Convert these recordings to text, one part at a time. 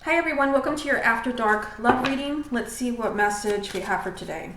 Hi everyone, welcome to your After Dark love reading. Let's see what message we have for today.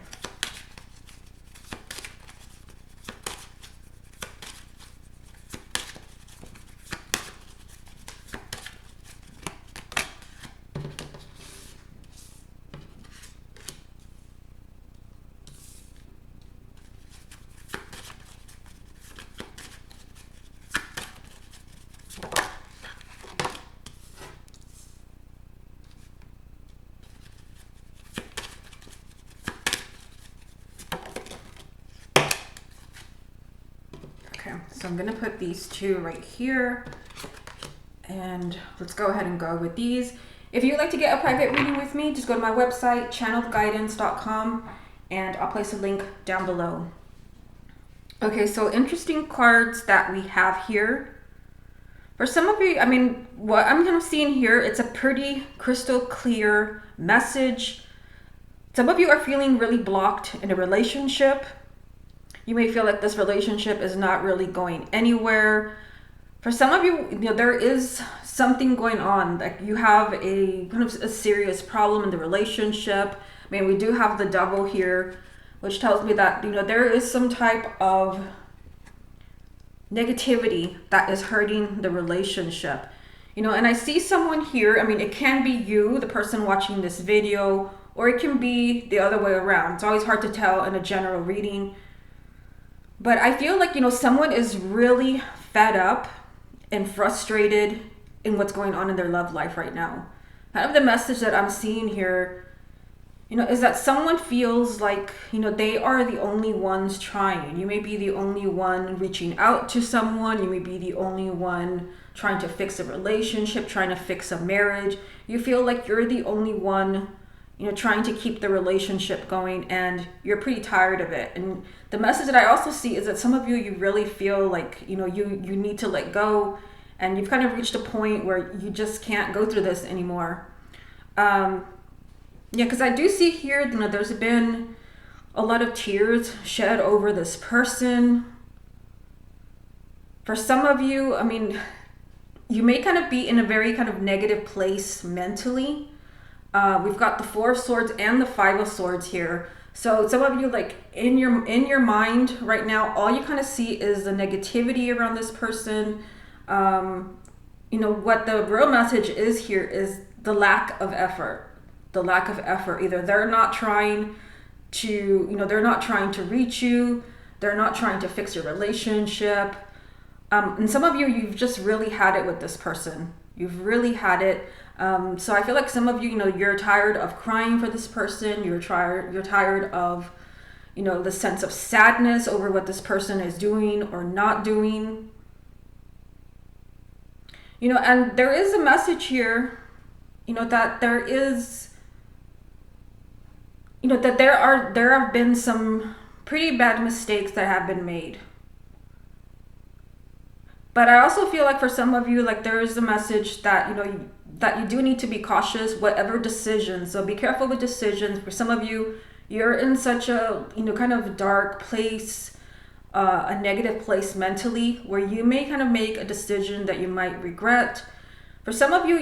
Okay, so I'm going to put these two right here. And let's go ahead and go with these. If you'd like to get a private reading with me, just go to my website, channelguidance.com, and I'll place a link down below. Okay, so interesting cards that we have here. For some of you, what I'm kind of seeing here, it's a pretty crystal clear message. Some of you are feeling really blocked in a relationship. You may feel like this relationship is not really going anywhere. For some of you, there is something going on. Like you have a kind of a serious problem in the relationship. We do have the Devil here, which tells me that, there is some type of negativity that is hurting the relationship. And I see someone here. It can be you, the person watching this video, or it can be the other way around. It's always hard to tell in a general reading. But I feel like, someone is really fed up and frustrated in what's going on in their love life right now. Kind of the message that I'm seeing here, is that someone feels like, they are the only ones trying. You may be the only one reaching out to someone. You may be the only one trying to fix a relationship, trying to fix a marriage. You feel like you're the only one trying to keep the relationship going, and you're pretty tired of it. And the message that I also see is that some of you really feel like, you need to let go, and you've kind of reached a point where you just can't go through this anymore. Because I do see here, there's been a lot of tears shed over this person. For some of you, you may kind of be in a very kind of negative place mentally. We've got the Four of Swords and the Five of Swords here. So some of you, like in your mind right now, all you kind of see is the negativity around this person. What the real message is here is the lack of effort. The lack of effort. Either they're not trying to, they're not trying to reach you. They're not trying to fix your relationship. And some of you, you've just really had it with this person. You've really had it. So I feel like some of you, you're tired of crying for this person. You're tired of, the sense of sadness over what this person is doing or not doing. And there is a message here, that there is, that there have been some pretty bad mistakes that have been made. But I also feel like for some of you, like there is a message that, that you do need to be cautious, whatever decisions. So be careful with decisions. For some of you, you're in such a, kind of dark place, a negative place mentally, where you may kind of make a decision that you might regret. For some of you,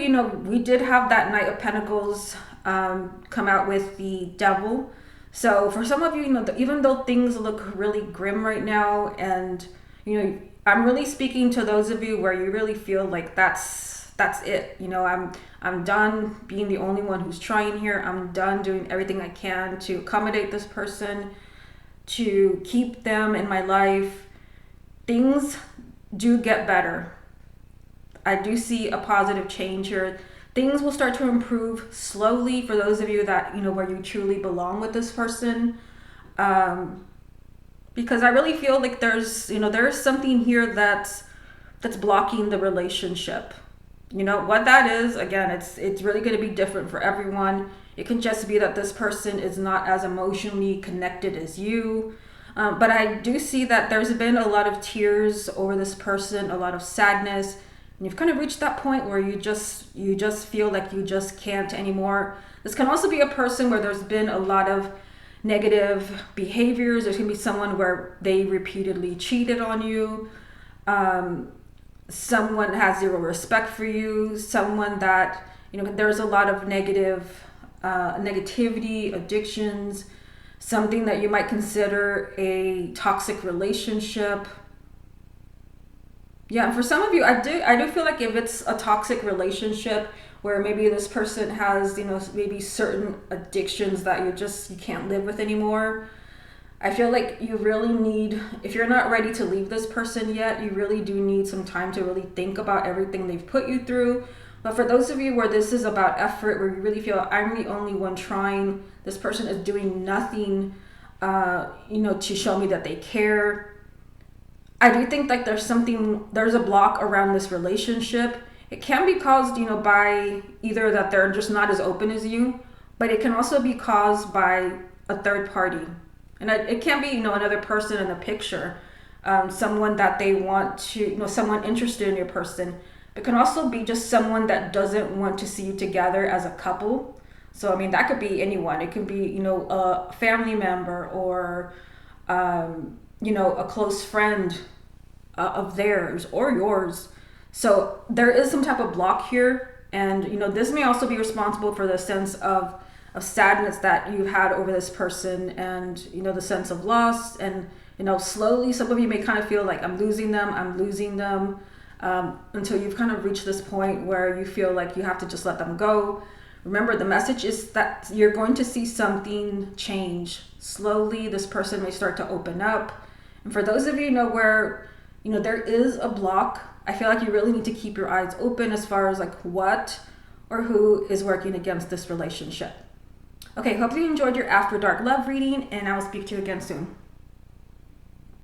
we did have that Knight of Pentacles come out with the Devil. So for some of you, even though things look really grim right now, and, I'm really speaking to those of you where you really feel like that's it. I'm done being the only one who's trying here. I'm done doing everything I can to accommodate this person, to keep them in my life. Things do get better. I do see a positive change here. Things will start to improve slowly for those of you that, where you truly belong with this person. Because I really feel like there's something here that's blocking the relationship. What that is, again, it's really going to be different for everyone. It can just be that this person is not as emotionally connected as you. But I do see that there's been a lot of tears over this person, a lot of sadness. And you've kind of reached that point where you just feel like you just can't anymore. This can also be a person where there's been a lot of negative behaviors. There's going to be someone where they repeatedly cheated on you. Someone has zero respect for you. Someone that there's a lot of negativity, addictions, something that you might consider a toxic relationship. Yeah, and for some of you, I do feel like if it's a toxic relationship where maybe this person has, maybe certain addictions that you can't live with anymore. I feel like you really need, if you're not ready to leave this person yet, you really do need some time to really think about everything they've put you through. But for those of you where this is about effort, where you really feel I'm the only one trying, this person is doing nothing, to show me that they care. I do think like there's a block around this relationship. It can be caused, by either that they're just not as open as you, but it can also be caused by a third party. And it can be, another person in the picture, someone that they want to, someone interested in your person. It can also be just someone that doesn't want to see you together as a couple. So, I mean, that could be anyone. It could be, a family member or, a close friend of theirs or yours. So there is some type of block here. And, this may also be responsible for the sense of sadness that you've had over this person and, the sense of loss. And, slowly some of you may kind of feel like I'm losing them, until you've kind of reached this point where you feel like you have to just let them go. Remember, the message is that you're going to see something change. Slowly, this person may start to open up. And for those of you where, there is a block, I feel like you really need to keep your eyes open as far as like what or who is working against this relationship. Okay, hope you enjoyed your After Dark love reading, and I will speak to you again soon.